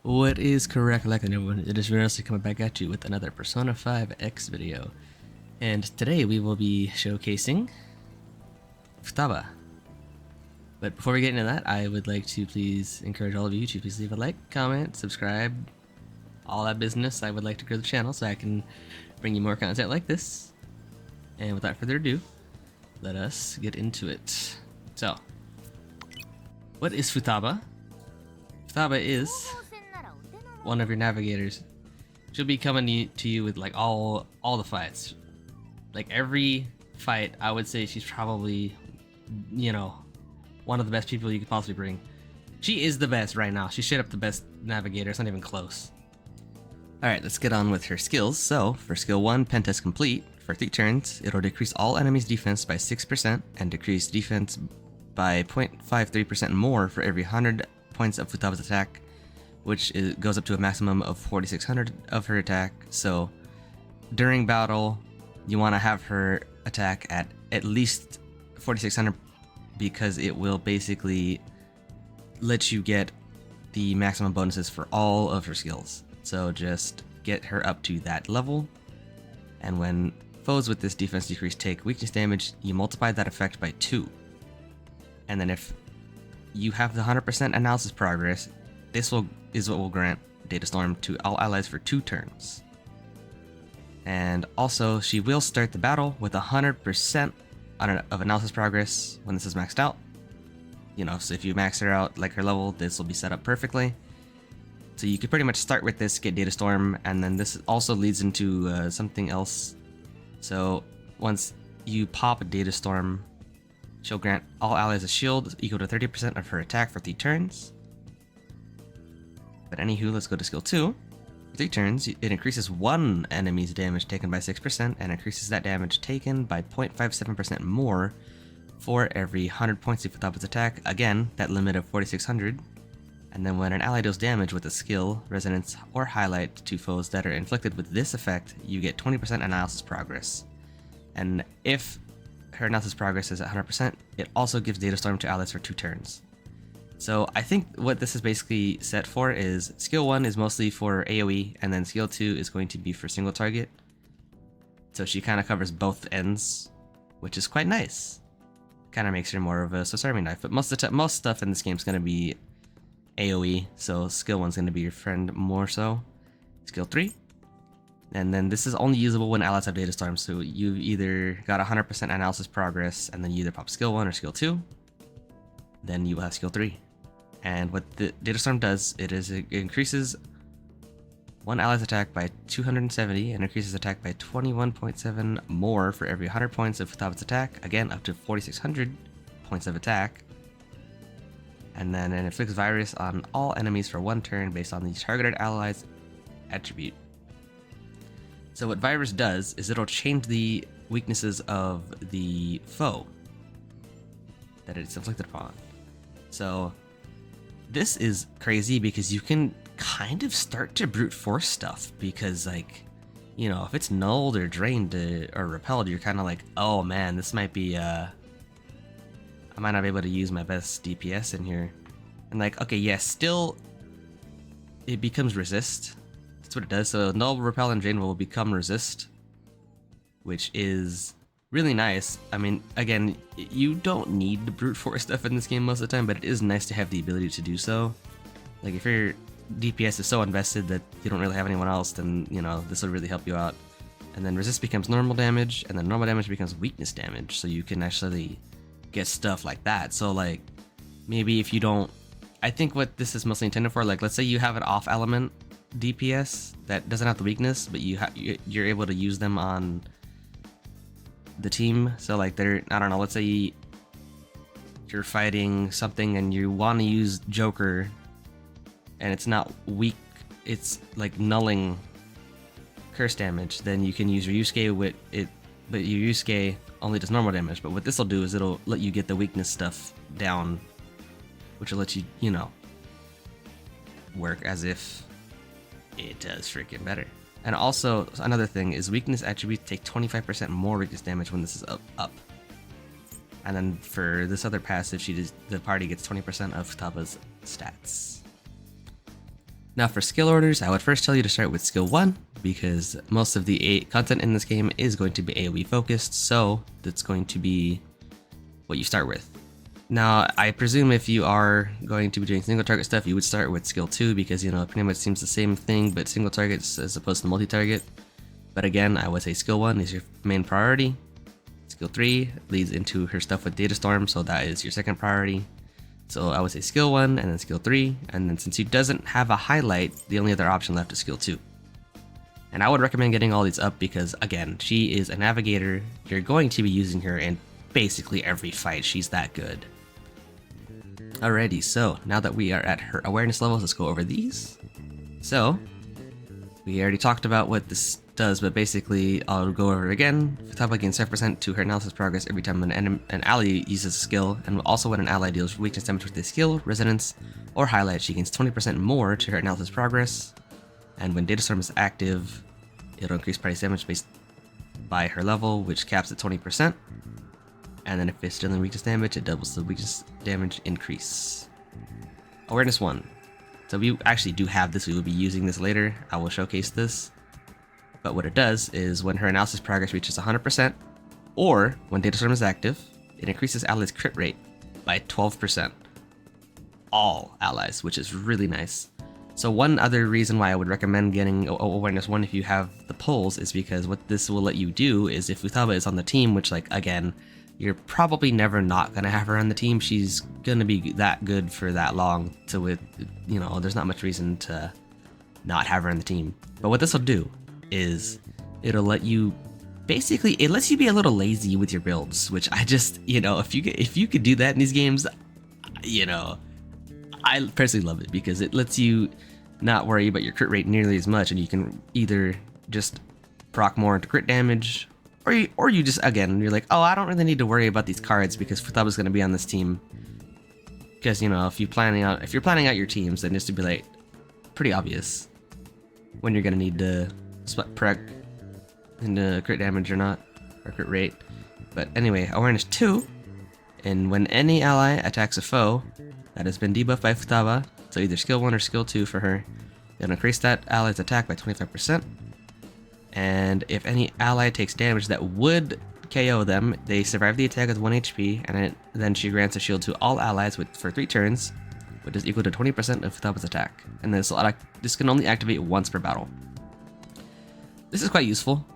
What is correct, like everyone? It is Realistically coming back at you with another Persona 5X video. And today we will be showcasing Futaba. But before we get into that, I would like to please encourage all of you to please leave a like, comment, subscribe, all that business. I would like to grow the channel so I can bring you more content like this. And without further ado, let us get into it. So, what is Futaba? Futaba is one of your navigators. She'll be coming to you with like all the fights. Like every fight, I would say she's probably, one of the best people you could possibly bring. She is the best right now. She's straight up the best navigator. It's not even close. Alright, let's get on with her skills. So, for skill 1, Pentest Complete, for 3 turns, it'll decrease all enemies' defense by 6% and decrease defense by 0.53% more for every 100 points of Futaba's attack, which goes up to a maximum of 4,600 of her attack. So during battle, you want to have her attack at least 4,600 because it will basically let you get the maximum bonuses for all of her skills. So just get her up to that level, and when foes with this defense decrease take weakness damage, you multiply that effect by 2. And then if you have the 100% analysis progress, this is what will grant Data Storm to all allies for 2 turns. And also, she will start the battle with 100% of analysis progress when this is maxed out. So if you max her out like her level, this will be set up perfectly. So you could pretty much start with this, get Data Storm, and then this also leads into something else. So once you pop Data Storm, she'll grant all allies a shield equal to 30% of her attack for 3 turns. But anywho, let's go to skill 2. For 3 turns, it increases one enemy's damage taken by 6% and increases that damage taken by 0.57% more for every 100 points of Futaba's attack. Again, that limit of 4,600. And then when an ally deals damage with a skill, resonance, or highlight to foes that are inflicted with this effect, you get 20% analysis progress. And if her analysis progress is at 100%, it also gives Data Storm to allies for 2 turns. So I think what this is basically set for is skill 1 is mostly for AoE, and then skill 2 is going to be for single target. So she kind of covers both ends, which is quite nice. Kind of makes her more of a Swiss Army knife, but most stuff in this game is going to be AoE, so skill 1 is going to be your friend more so. Skill 3. And then this is only usable when allies have Data Storm, so you either got 100% analysis progress, and then you either pop skill 1 or skill 2. Then you will have skill 3. And what the Data Storm does, it increases one ally's attack by 270 and increases attack by 21.7 more for every 100 points of Futaba's attack, again up to 4,600 points of attack. And then it inflicts virus on all enemies for 1 turn based on the targeted ally's attribute. So what virus does is it'll change the weaknesses of the foe that it's inflicted upon. So this is crazy because you can kind of start to brute force stuff because, if it's nulled or drained or repelled, you're kind of like, oh man, this might be, I might not be able to use my best DPS in here. And okay, yeah, still, it becomes resist. That's what it does. So null, repel, and drain will become resist, which is really nice. I mean, again, you don't need the brute force stuff in this game most of the time, but it is nice to have the ability to do so. Like if your DPS is so invested that you don't really have anyone else, then this will really help you out. And then resist becomes normal damage, and then normal damage becomes weakness damage, so you can actually get stuff like that. So maybe if you don't, I think what this is mostly intended for, let's say you have an off element DPS that doesn't have the weakness, but you're able to use them on the team. So I don't know, let's say you're fighting something and you want to use Joker and it's not weak, it's nulling curse damage, then you can use your Yusuke with it, but your Yusuke only does normal damage. But what this will do is it'll let you get the weakness stuff down, which will let you, work as if it does freaking better. And also, another thing is weakness attributes take 25% more weakness damage when this is up. And then for this other passive, the party gets 20% of Futaba's stats. Now for skill orders, I would first tell you to start with skill 1, because most of the content in this game is going to be AoE focused, so that's going to be what you start with. Now, I presume if you are going to be doing single target stuff, you would start with skill 2, because, you know, it pretty much seems the same thing, but single targets as opposed to multi-target. But again, I would say skill 1 is your main priority. Skill 3 leads into her stuff with Data Storm, so that is your second priority. So I would say skill 1 and then skill 3, and then since she doesn't have a highlight, the only other option left is skill 2. And I would recommend getting all these up because, again, she is a navigator. You're going to be using her in basically every fight. She's that good. Alrighty, so now that we are at her awareness levels, let's go over these. So, we already talked about what this does, but basically, I'll go over it again. Futaba gains 5% to her analysis progress every time an ally uses a skill, and also when an ally deals weakness damage with a skill, resonance, or highlight, she gains 20% more to her analysis progress. And when Data Storm is active, it'll increase price damage based by her level, which caps at 20%. And then if it's dealing weakness damage, it doubles the weakness damage increase. Awareness 1. So we actually do have this, we will be using this later. I will showcase this. But what it does is when her analysis progress reaches 100%, or when Data Storm is active, it increases allies' crit rate by 12%. All allies, which is really nice. So one other reason why I would recommend getting Awareness 1 if you have the pulls is because what this will let you do is if Futaba is on the team, which, like, again, you're probably never not going to have her on the team. She's going to be that good for that long. So you know, there's not much reason to not have her on the team. But what this will do is it'll let you, basically, it lets you be a little lazy with your builds, which I just, you know, if you could do that in these games, you know, I personally love it because it lets you not worry about your crit rate nearly as much, and you can either just proc more into crit damage, or you just, again, you're like, oh, I don't really need to worry about these cards because Futaba's going to be on this team. Because, you know, if you're planning out your teams, then just to be like pretty obvious when you're going to need to split prec into crit damage or not, or crit rate. But anyway, Awareness 2, and when any ally attacks a foe that has been debuffed by Futaba, so either skill 1 or skill 2 for her, it'll increase that ally's attack by 25%. And if any ally takes damage that would KO them, they survive the attack with 1 HP, and then she grants a shield to all allies for 3 turns, which is equal to 20% of Futaba's attack. And this can only activate once per battle. This is quite useful.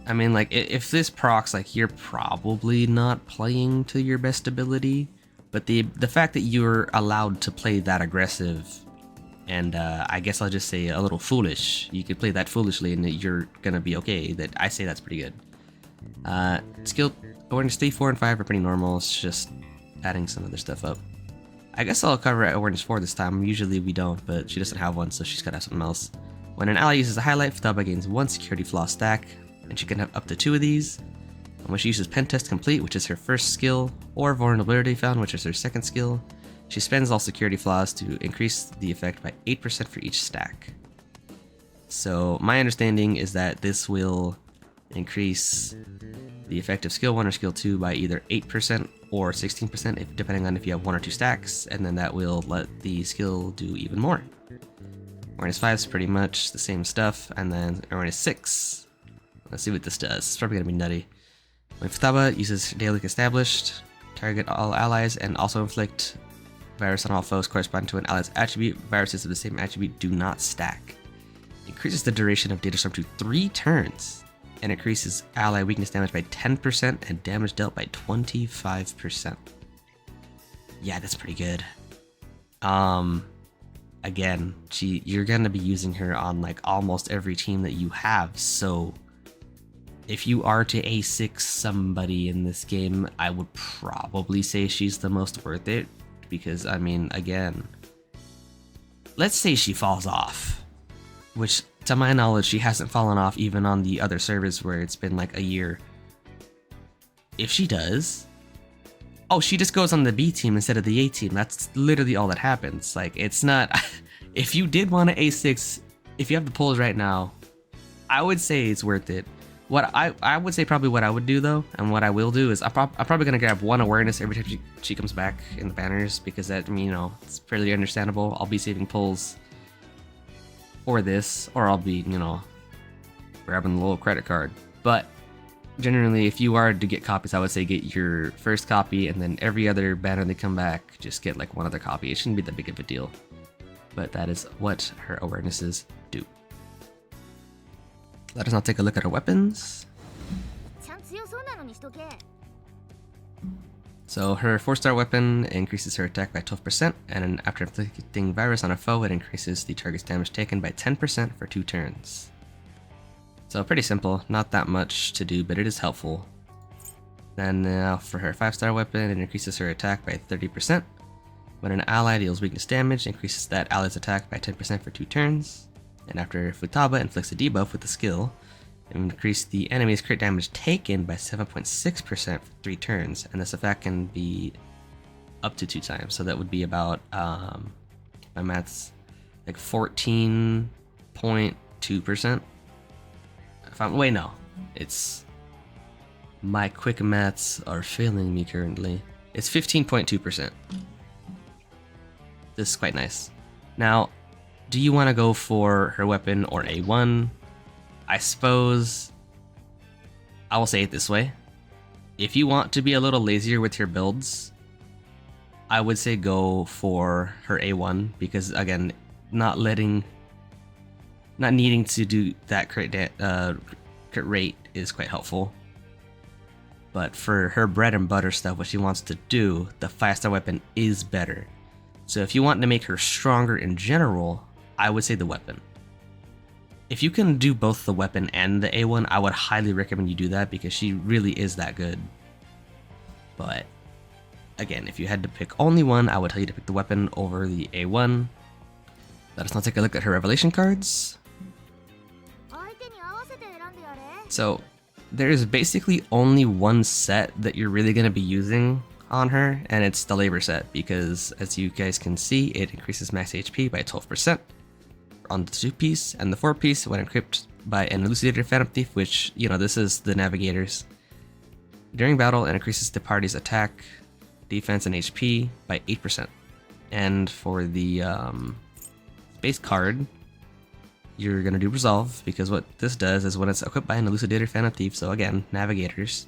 I mean, like, if this procs, like, you're probably not playing to your best ability, but the fact that you're allowed to play that aggressive, and I guess I'll just say a little foolish, you could play that foolishly and you're gonna be okay, that I say that's pretty good. Skill Awareness 3, 4, and 5 are pretty normal, it's just adding some other stuff up. I guess I'll cover Awareness 4 this time, usually we don't, but she doesn't have one, so she's gotta have something else. When an ally uses a highlight, Futaba gains 1 security flaw stack, and she can have up to 2 of these. And when she uses Pen Test Complete, which is her first skill, or Vulnerability Found, which is her second skill, she spends all security flaws to increase the effect by 8% for each stack. So my understanding is that this will increase the effect of skill 1 or skill 2 by either 8% or 16%, depending on if you have 1 or 2 stacks, and then that will let the skill do even more. Awareness 5 is pretty much the same stuff, and then Awareness 6. Let's see what this does. It's probably gonna be nutty. When Futaba uses Daily Established, target all allies and also inflict virus on all foes corresponding to an ally's attribute. Viruses of the same attribute do not stack. Increases the duration of Data Storm to 3 turns, and increases ally weakness damage by 10% and damage dealt by 25%. Yeah, that's pretty good. Again, you're gonna be using her on like almost every team that you have, so if you are to A6 somebody in this game, I would probably say she's the most worth it, because, I mean, again, let's say she falls off, which, to my knowledge, she hasn't fallen off even on the other servers where it's been like a year. If she does, oh, she just goes on the B team instead of the A team. That's literally all that happens. Like, it's not, if you did want to A6, if you have the pulls right now, I would say it's worth it. What I would say probably what I would do though, and what I will do is I'm probably gonna grab 1 awareness every time she comes back in the banners, because that, you know, it's fairly understandable. I'll be saving pulls or this, or I'll be, you know, grabbing the little credit card. But generally, if you are to get copies, I would say get your first copy, and then every other banner they come back, just get like one other copy. It shouldn't be that big of a deal. But that is what her awarenesses do. Let us now take a look at her weapons. So her 4-star weapon increases her attack by 12%, and then after inflicting virus on a foe, it increases the target's damage taken by 10% for 2 turns. So pretty simple, not that much to do, but it is helpful. Then now for her 5-star weapon, it increases her attack by 30%. When an ally deals weakness damage, increases that ally's attack by 10% for 2 turns. And after Futaba inflicts a debuff with the skill, increase the enemy's crit damage taken by 7.6% for 3 turns, and this effect can be up to 2 times. So that would be about my math's like 14.2%. Wait, no, it's my quick maths are failing me currently. It's 15.2%. This is quite nice. Now, do you want to go for her weapon or A1? I suppose I will say it this way. If you want to be a little lazier with your builds, I would say go for her A1, because again, not needing to do that crit rate is quite helpful. But for her bread and butter stuff, what she wants to do, the 5-star weapon is better. So if you want to make her stronger in general, I would say the weapon. If you can do both the weapon and the A1, I would highly recommend you do that, because she really is that good. But again, if you had to pick only one, I would tell you to pick the weapon over the A1. Let us now take a look at her revelation cards. So there is basically only one set that you're really going to be using on her, and it's the labor set, because as you guys can see, it increases max HP by 12% on the 2-piece, and the 4-piece when equipped by an elucidator phantom thief, which, you know, this is the navigators. During battle, it increases the party's attack, defense, and HP by 8%. And for the base card, you're gonna do resolve, because what this does is when it's equipped by an elucidator phantom thief, so again, navigators,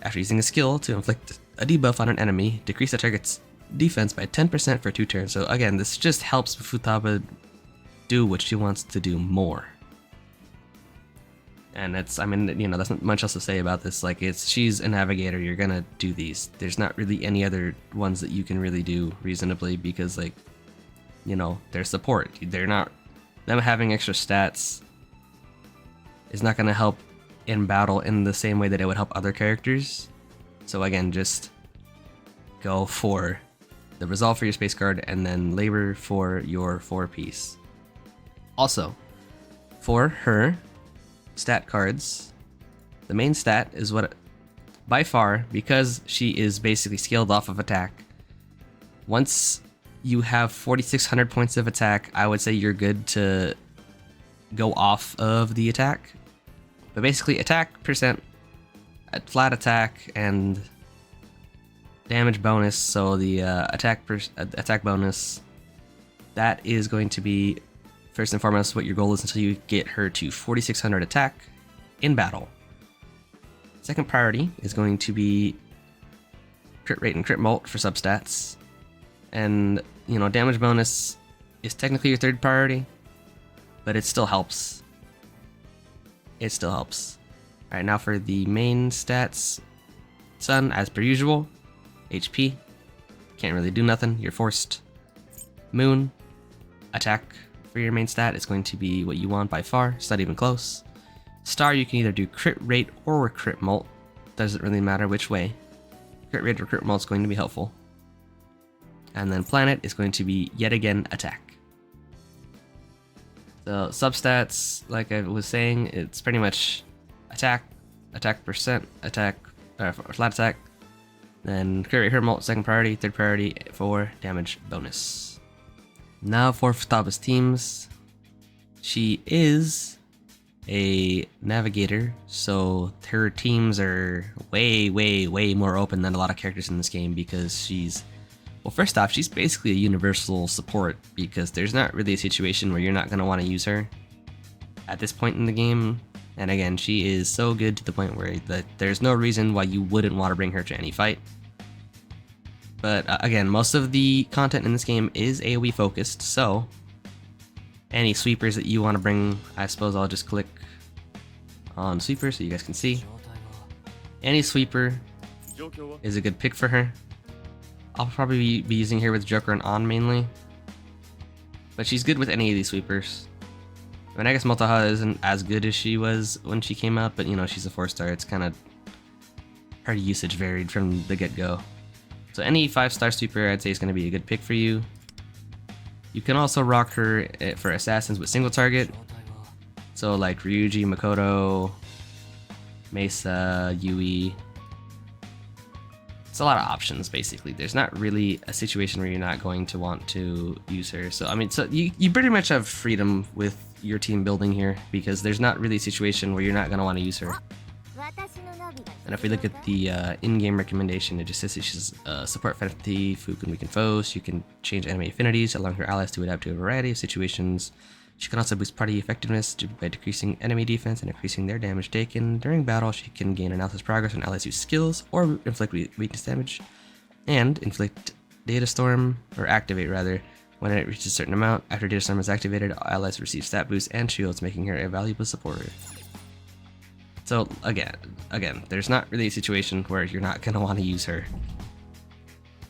after using a skill to inflict a debuff on an enemy, decrease the target's defense by 10% for 2 turns. So again, this just helps Futaba do what she wants to do more. And it's, I mean, you know, there's not much else to say about this. Like, she's a navigator, you're gonna do these. There's not really any other ones that you can really do reasonably, because, like, you know, they're support. They're not, them having extra stats is not gonna help in battle in the same way that it would help other characters. So again, just go for the resolve for your space card, and then labor for your 4-piece. Also, for her stat cards, the main stat is what, by far, because she is basically scaled off of attack, once you have 4,600 points of attack, I would say you're good to go off of the attack. But basically, attack percent, flat attack, and damage bonus. So the attack bonus, that is going to be first and foremost what your goal is until you get her to 4,600 attack in battle. Second priority is going to be crit rate and crit mult for substats. And, you know, damage bonus is technically your third priority, but it still helps. It still helps. Alright, now for the main stats. Sun, as per usual. HP. Can't really do nothing, you're forced. Moon. Attack for your main stat is going to be what you want by far, it's not even close. Star, you can either do crit rate or crit mult. Doesn't really matter which way. Crit rate or crit mult is going to be helpful. And then planet is going to be, yet again, attack. So substats, like I was saying, it's pretty much attack, attack percent, attack, flat attack, then crit rate, crit mult, second priority, third priority for damage bonus. Now for Futaba's teams, she is a navigator, so her teams are way more open than a lot of characters in this game, because she's Well, first off, she's basically a universal support because there's not really a situation where you're not going to want to use her at this point in the game. And again, she is so good to the point where there's no reason why you wouldn't want to bring her to any fight. But again, most of the content in this game is AoE focused, so any sweepers that you want to bring, I suppose I'll just click on sweeper so you guys can see. Any sweeper is a good pick for her. I'll probably be using her with Joker and On mainly, but she's good with any of these sweepers. I mean, I guess Motaha isn't as good as she was when she came out, but you know, she's a 4-star. It's kind of, her usage varied from the get-go. So any 5-star sweeper I'd say is going to be a good pick for you. You can also rock her for assassins with single target. So like Ryuji, Makoto, Mesa, Yui. It's a lot of options basically. There's not really a situation where you're not going to want to use her. So I mean, so you pretty much have freedom with your team building here because there's not really a situation where you're not going to want to use her. And if we look at the in-game recommendation, it just says that she's support Fantasy, Fuku and Weaken Foes. You can change enemy affinities, allowing her allies to adapt to a variety of situations. She can also boost party effectiveness by decreasing enemy defense and increasing their damage taken. During battle, she can gain analysis progress on allies' use skills or inflict weakness damage. And inflict Data Storm, or activate rather, when it reaches a certain amount. After Data Storm is activated, allies receive stat boosts and shields, making her a valuable supporter. So again, there's not really a situation where you're not going to want to use her.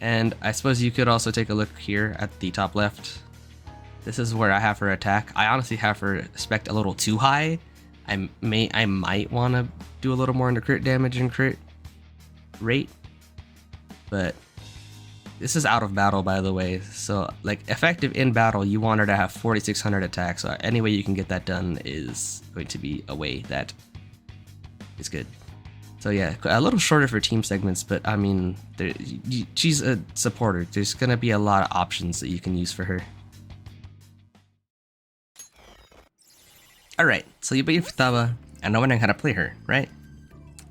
And I suppose you could also take a look here at the top left. This is where I have her attack. I honestly have her spec a little too high. I might want to do a little more into crit damage and crit rate. But this is out of battle, by the way. So like effective in battle, you want her to have 4600 attack. So any way you can get that done is going to be a way that is good. So yeah, a little shorter for team segments, but I mean, she's a supporter. There's gonna be a lot of options that you can use for her. Alright, so you beat Futaba, and now wondering how to play her, right?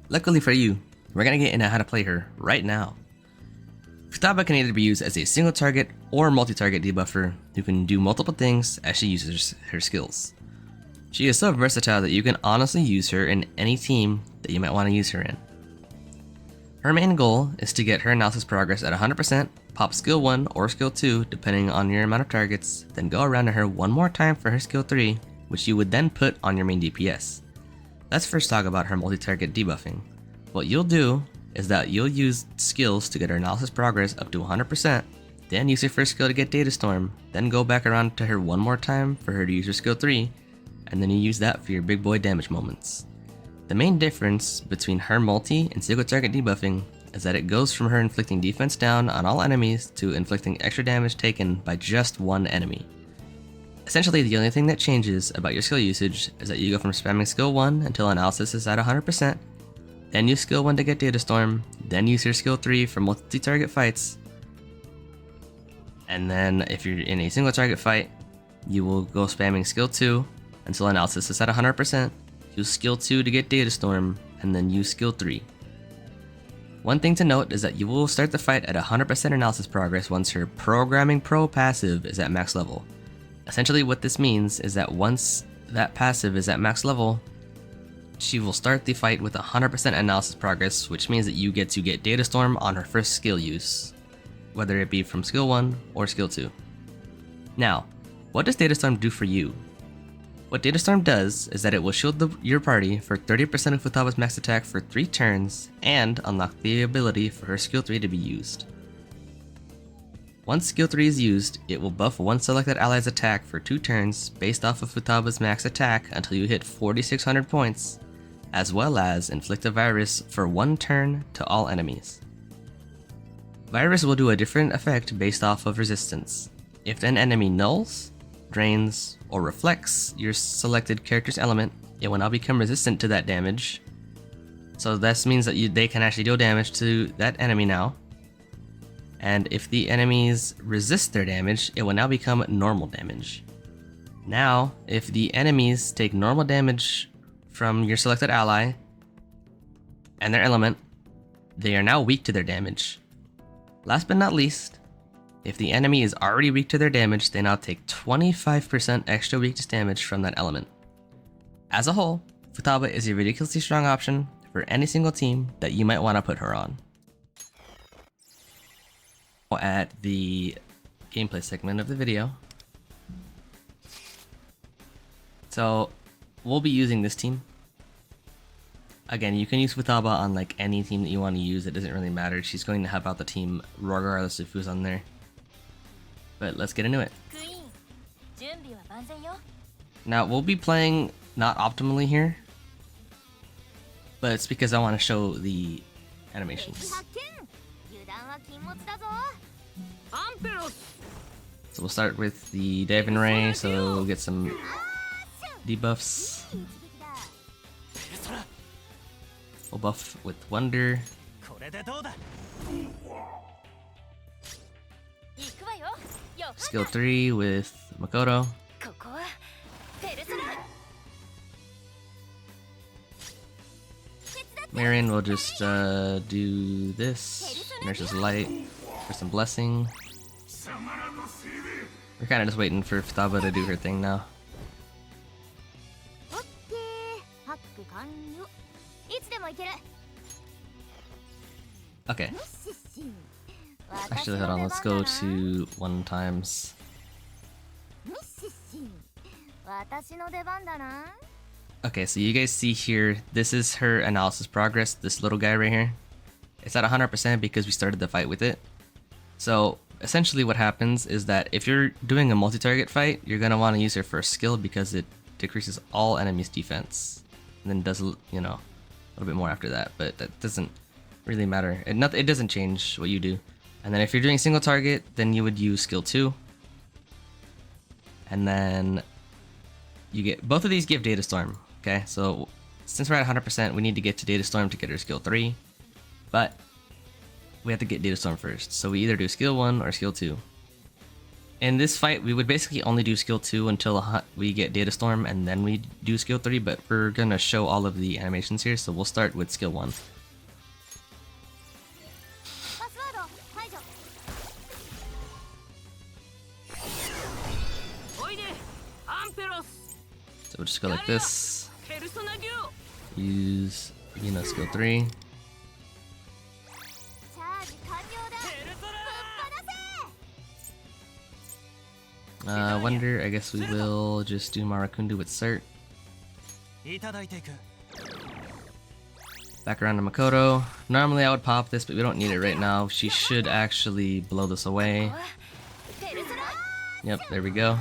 Luckily for you, we're gonna get into how to play her right now. Futaba can either be used as a single target or multi-target debuffer who can do multiple things as she uses her skills. She is so versatile that you can honestly use her in any team that you might want to use her in. Her main goal is to get her analysis progress at 100%, pop skill 1 or skill 2 depending on your amount of targets, then go around to her one more time for her skill 3, which you would then put on your main DPS. Let's first talk about her multi-target debuffing. What you'll do is that you'll use skills to get her analysis progress up to 100%, then use her first skill to get Data Storm, then go back around to her one more time for her to use her skill 3, and then you use that for your big boy damage moments. The main difference between her multi and single target debuffing is that it goes from her inflicting defense down on all enemies to inflicting extra damage taken by just one enemy. Essentially, the only thing that changes about your skill usage is that you go from spamming skill 1 until analysis is at 100%, then use skill 1 to get Data Storm, then use your skill 3 for multi-target fights, and then if you're in a single target fight, you will go spamming skill 2 until analysis is at 100%, use skill 2 to get Data Storm, and then use skill 3. One thing to note is that you will start the fight at 100% analysis progress once her Programming Pro passive is at max level. Essentially what this means is that once that passive is at max level, she will start the fight with 100% analysis progress, which means that you get to get Data Storm on her first skill use, whether it be from skill 1 or skill 2. Now, what does Data Storm do for you? What Data Storm does is that it will shield your party for 30% of Futaba's max attack for 3 turns and unlock the ability for her skill 3 to be used. Once skill 3 is used, it will buff one selected ally's attack for 2 turns based off of Futaba's max attack until you hit 4600 points, as well as inflict a virus for 1 turn to all enemies. Virus will do a different effect based off of resistance. If an enemy nulls, drains, or reflects your selected character's element, it will now become resistant to that damage. So this means that they can actually deal damage to that enemy now. And if the enemies resist their damage, it will now become normal damage. Now, if the enemies take normal damage from your selected ally and their element, they are now weak to their damage. Last but not least, If the enemy is already weak to their damage, they now take 25% extra weakness damage from that element. As a whole, Futaba is a ridiculously strong option for any single team that you might want to put her on. At the gameplay segment of the video. So we'll be using this team. Again, you can use Futaba on like any team that you want to use. It doesn't really matter. She's going to help out the team regardless of who's on there. But let's get into it. Now we'll be playing not optimally here, but it's because I want to show the animations. So we'll start with the Devon Ray, so we'll get some debuffs. We'll buff with Wonder. Skill 3 with Makoto. Marion will just do this. Nurse's Light for some blessing. We're kind of just waiting for Futaba to do her thing now. Okay. Actually, hold on. Let's go to 1 times. Okay, so you guys see here, this is her analysis progress, this little guy right here. It's at 100% because we started the fight with it. So essentially what happens is that if you're doing a multi-target fight, you're going to want to use her first skill because it decreases all enemies' defense. And then does, you know, a little bit more after that, but that doesn't really matter. It doesn't change what you do. And then if you're doing single target, then you would use skill 2. And then you get, both of these give Data Storm. Okay, so since we're at 100%, we need to get to Data Storm to get her skill 3. But we have to get Data Storm first. So we either do skill 1 or skill 2. In this fight, we would basically only do skill 2 until we get Data Storm, and then we do skill 3, but we're gonna show all of the animations here, so we'll start with skill 1. So we'll just go like this. Use, you know, skill 3. Wonder, I guess we will just do Marakundu with Cert. Back around to Makoto. Normally I would pop this, but we don't need it right now. She should actually blow this away. Yep, there we go.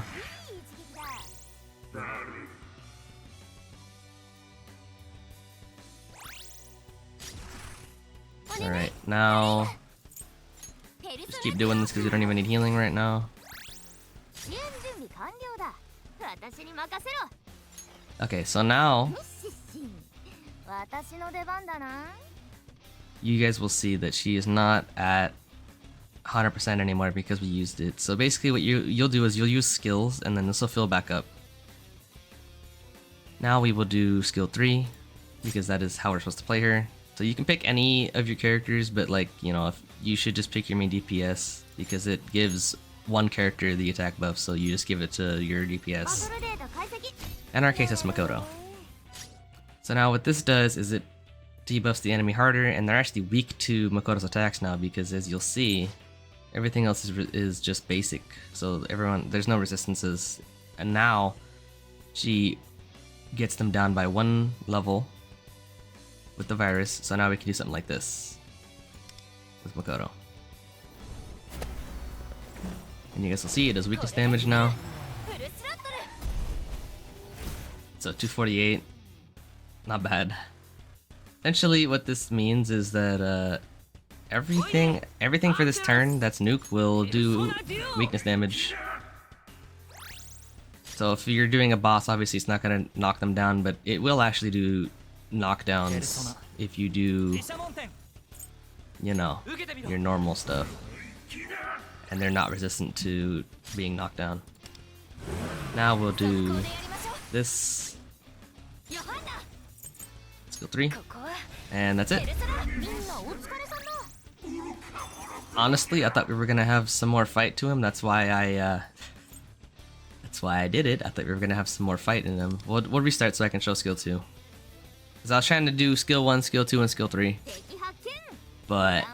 Alright, now just keep doing this because we don't even need healing right now. Okay, so now you guys will see that she is not at 100% anymore because we used it. So basically what you'll do is you'll use skills and then this will fill back up. Now we will do skill 3 because that is how we're supposed to play her. So you can pick any of your characters, but like, you know, if you should just pick your main DPS because it gives one character the attack buff, so you just give it to your DPS. In our case, it's Makoto. So now what this does is it debuffs the enemy harder, and they're actually weak to Makoto's attacks now because, as you'll see, everything else is just basic. So there's no resistances, and now she gets them down by 1 level with the virus. So now we can do something like this with Makoto. And you guys will see it does weakness damage now. So 248, not bad. Essentially what this means is that everything for this turn that's nuke will do weakness damage. So if you're doing a boss, obviously it's not gonna knock them down, but it will actually do knockdowns if you do, you know, your normal stuff. And they're not resistant to being knocked down. Now we'll do this. Skill 3. And that's it. Honestly, I thought we were gonna have some more fight to him. That's why I did it. I thought we were gonna have some more fight in him. We'll restart so I can show skill 2. Cause I was trying to do skill 1, skill 2, and skill 3, but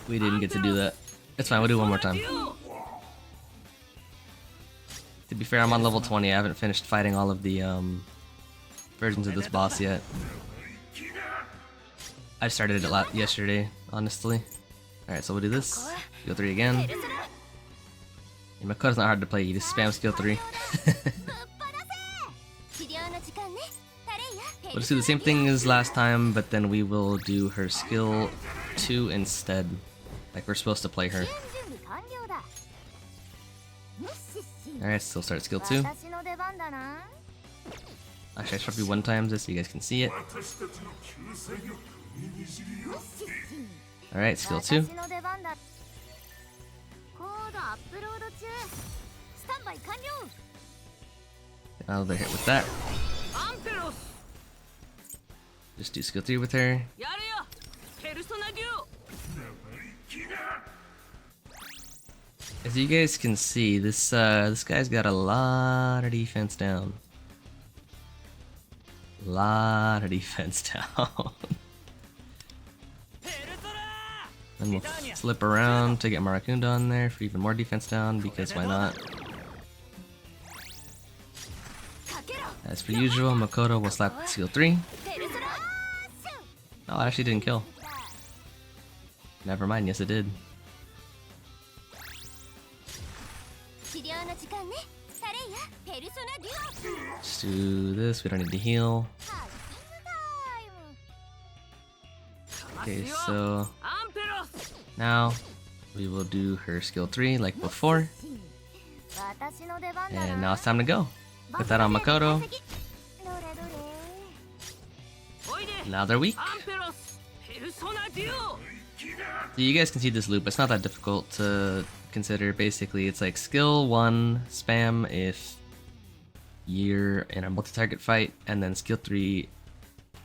we didn't get to do that. It's fine. We'll do one more time. To be fair, I'm on level 20. I haven't finished fighting all of the versions of this boss yet. I started it yesterday, honestly. Alright, so we'll do this. Skill 3 again. And Makoto's not hard to play, you just spam skill 3. We'll just do the same thing as last time, but then we will do her skill 2 instead. Like we're supposed to play her. Alright, so start skill 2. Actually, I should be 1 time just so you guys can see it. Alright, skill 2. Another hit with that. Just do skill 3 with her. As you guys can see, this guy's got a lot of defense down. Lot of defense down. Then we'll flip around to get Marakunda on there for even more defense down, because why not? As per usual, Makoto will slap skill 3. Oh, it actually didn't kill. Never mind, yes it did. Let's do this, we don't need to heal. Okay, so now we will do her skill 3 like before. And now it's time to go. Put that on Makoto. Now they're weak. So you guys can see this loop, it's not that difficult to consider. Basically, it's like skill 1 spam if you're in a multi-target fight, and then skill 3,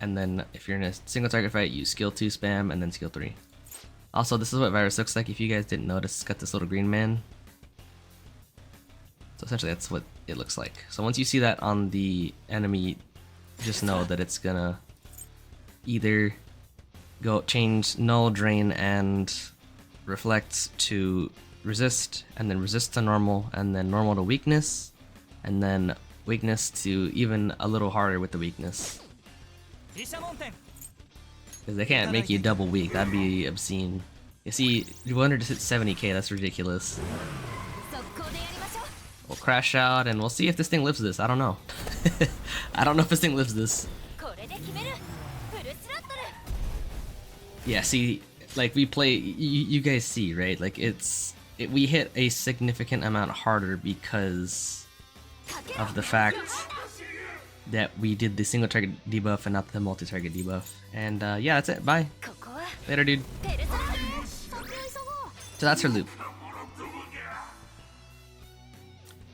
and then if you're in a single target fight, use skill 2 spam, and then skill 3. Also, this is what Virus looks like if you guys didn't notice. It's got this little green man. So essentially that's what it looks like. So once you see that on the enemy, just know that it's gonna either go change null, drain, and reflect to resist, and then resist to normal, and then normal to weakness, and then weakness to even a little harder with the weakness. Because they can't make you double weak, that'd be obscene. You see, you wanted to hit 70k, that's ridiculous. We'll crash out and we'll see if this thing lives this, I don't know. I don't know if this thing lives this. Yeah, see, like we play, you guys see, right? Like we hit a significant amount harder because of the fact that we did the single target debuff and not the multi-target debuff. And yeah, that's it, bye. Later, dude. So that's her loop.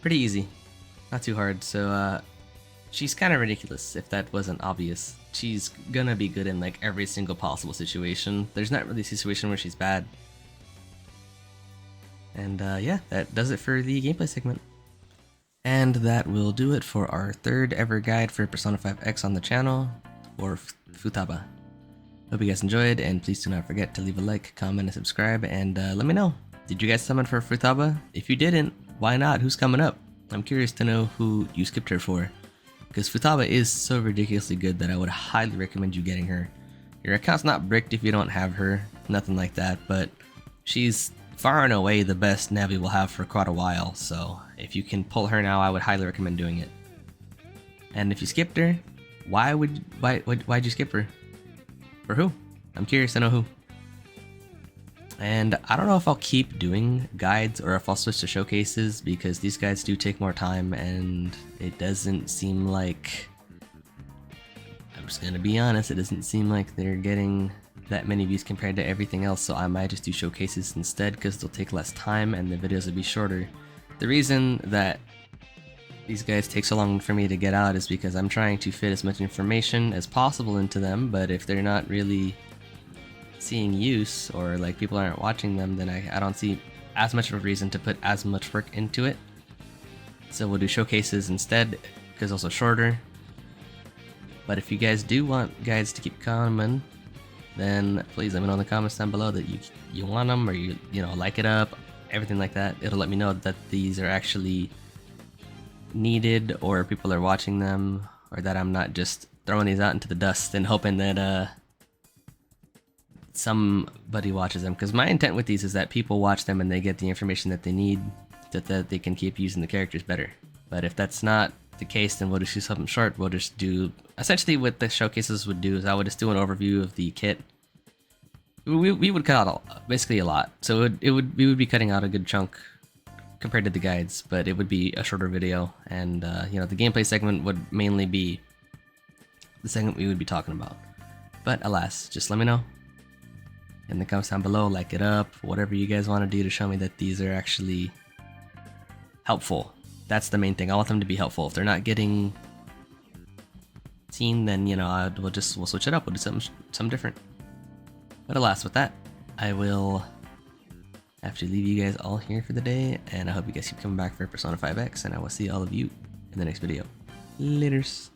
Pretty easy, not too hard. So she's kind of ridiculous if that wasn't obvious. She's gonna be good in like every single possible situation. There's not really a situation where she's bad. And yeah, that does it for the gameplay segment. And that will do it for our 3rd ever guide for Persona 5X on the channel for Futaba. Hope you guys enjoyed, and please do not forget to leave a like, comment, and subscribe, and let me know. Did you guys summon for Futaba? If you didn't, why not? Who's coming up? I'm curious to know who you skipped her for. Because Futaba is so ridiculously good that I would highly recommend you getting her. Your account's not bricked if you don't have her, nothing like that, but she's far and away the best Navi will have for quite a while, so if you can pull her now, I would highly recommend doing it. And if you skipped her, why'd you skip her? For who? I'm curious to know who. And I don't know if I'll keep doing guides or if I'll switch to showcases, because these guides do take more time and it doesn't seem like, I'm just gonna be honest, it doesn't seem like they're getting that many views compared to everything else, so I might just do showcases instead because they'll take less time and the videos will be shorter. The reason that these guys take so long for me to get out is because I'm trying to fit as much information as possible into them, but if they're not really seeing use, or like people aren't watching them, then I don't see as much of a reason to put as much work into it. So we'll do showcases instead, because also shorter. But if you guys do want guides to keep coming, then please let me know in the comments down below that you want them, or you know, like it up, everything like that. It'll let me know that these are actually needed, or people are watching them, or that I'm not just throwing these out into the dust and hoping that somebody watches them. Because my intent with these is that people watch them and they get the information that they need, that they can keep using the characters better. But if that's not the case, then we'll just do something short. We'll just do, essentially what the showcases would do is I would just do an overview of the kit. We would cut out basically a lot, so we would be cutting out a good chunk compared to the guides, but it would be a shorter video, and you know, the gameplay segment would mainly be the segment we would be talking about. But alas, just let me know in the comments down below, like it up, whatever you guys want to do to show me that these are actually helpful. That's the main thing. I want them to be helpful. If they're not getting seen, then you know, we'll switch it up. We'll do something different. But alas, with that, I will have to leave you guys all here for the day, and I hope you guys keep coming back for Persona 5X, and I will see all of you in the next video. Laters.